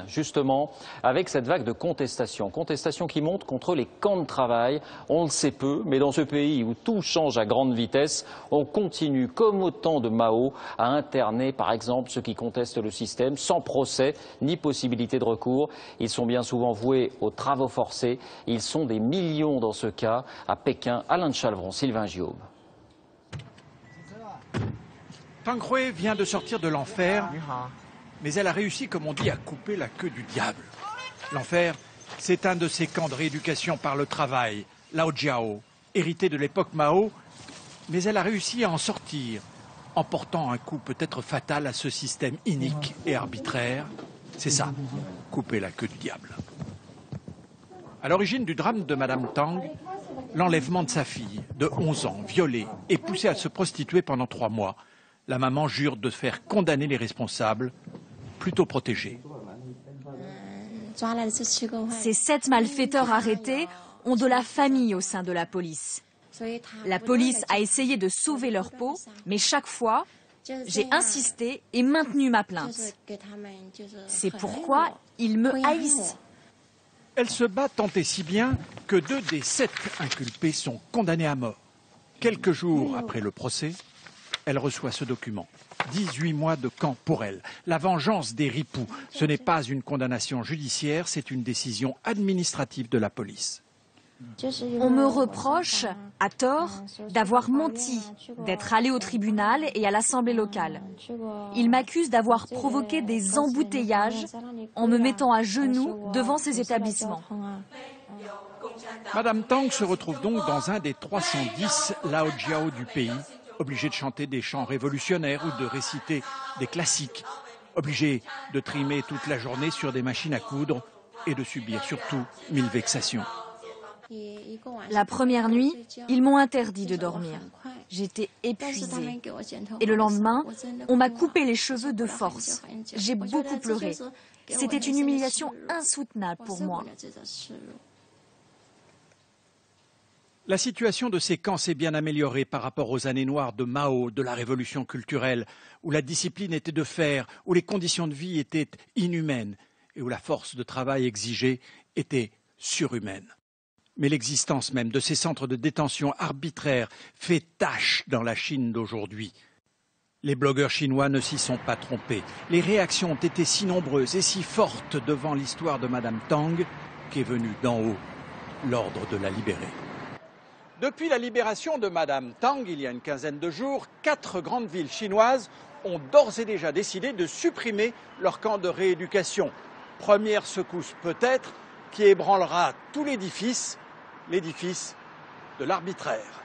Justement, avec cette vague de contestation qui monte contre les camps de travail. On le sait peu, mais dans ce pays où tout change à grande vitesse, on continue, comme au temps de Mao, à interner, par exemple, ceux qui contestent le système, sans procès ni possibilité de recours. Ils sont bien souvent voués aux travaux forcés. Ils sont des millions dans ce cas. À Pékin, Alain de Chalvron, Sylvain Giob. Tang Hui vient de sortir de l'enfer. Mais elle a réussi, comme on dit, à couper la queue du diable. L'enfer, c'est un de ces camps de rééducation par le travail, Laojiao, hérité de l'époque Mao, mais elle a réussi à en sortir, en portant un coup peut-être fatal à ce système inique et arbitraire. C'est ça, couper la queue du diable. À l'origine du drame de Madame Tang, l'enlèvement de sa fille, de 11 ans, violée et poussée à se prostituer pendant 3 mois. La maman jure de faire condamner les responsables, plutôt protégés. Ces 7 malfaiteurs arrêtés ont de la famille au sein de la police. La police a essayé de sauver leur peau, mais chaque fois, j'ai insisté et maintenu ma plainte. C'est pourquoi ils me haïssent. Elle se bat tant et si bien que 2 des 7 inculpés sont condamnés à mort. Quelques jours après le procès, elle reçoit ce document. 18 mois de camp pour elle. La vengeance des ripoux. Ce n'est pas une condamnation judiciaire, c'est une décision administrative de la police. On me reproche, à tort, d'avoir menti, d'être allé au tribunal et à l'assemblée locale. Ils m'accusent d'avoir provoqué des embouteillages en me mettant à genoux devant ces établissements. Madame Tang se retrouve donc dans un des 310 Laojiao du pays, obligée de chanter des chants révolutionnaires ou de réciter des classiques, obligée de trimer toute la journée sur des machines à coudre et de subir surtout 1000 vexations. La première nuit, ils m'ont interdit de dormir. J'étais épuisée. Et le lendemain, on m'a coupé les cheveux de force. J'ai beaucoup pleuré. C'était une humiliation insoutenable pour moi. La situation de ces camps s'est bien améliorée par rapport aux années noires de Mao, de la révolution culturelle, où la discipline était de fer, où les conditions de vie étaient inhumaines et où la force de travail exigée était surhumaine. Mais l'existence même de ces centres de détention arbitraires fait tache dans la Chine d'aujourd'hui. Les blogueurs chinois ne s'y sont pas trompés. Les réactions ont été si nombreuses et si fortes devant l'histoire de Madame Tang qu'est venu d'en haut l'ordre de la libérer. Depuis la libération de Madame Tang, il y a une quinzaine de jours, 4 grandes villes chinoises ont d'ores et déjà décidé de supprimer leur camp de rééducation. Première secousse peut-être qui ébranlera tout l'édifice de l'arbitraire.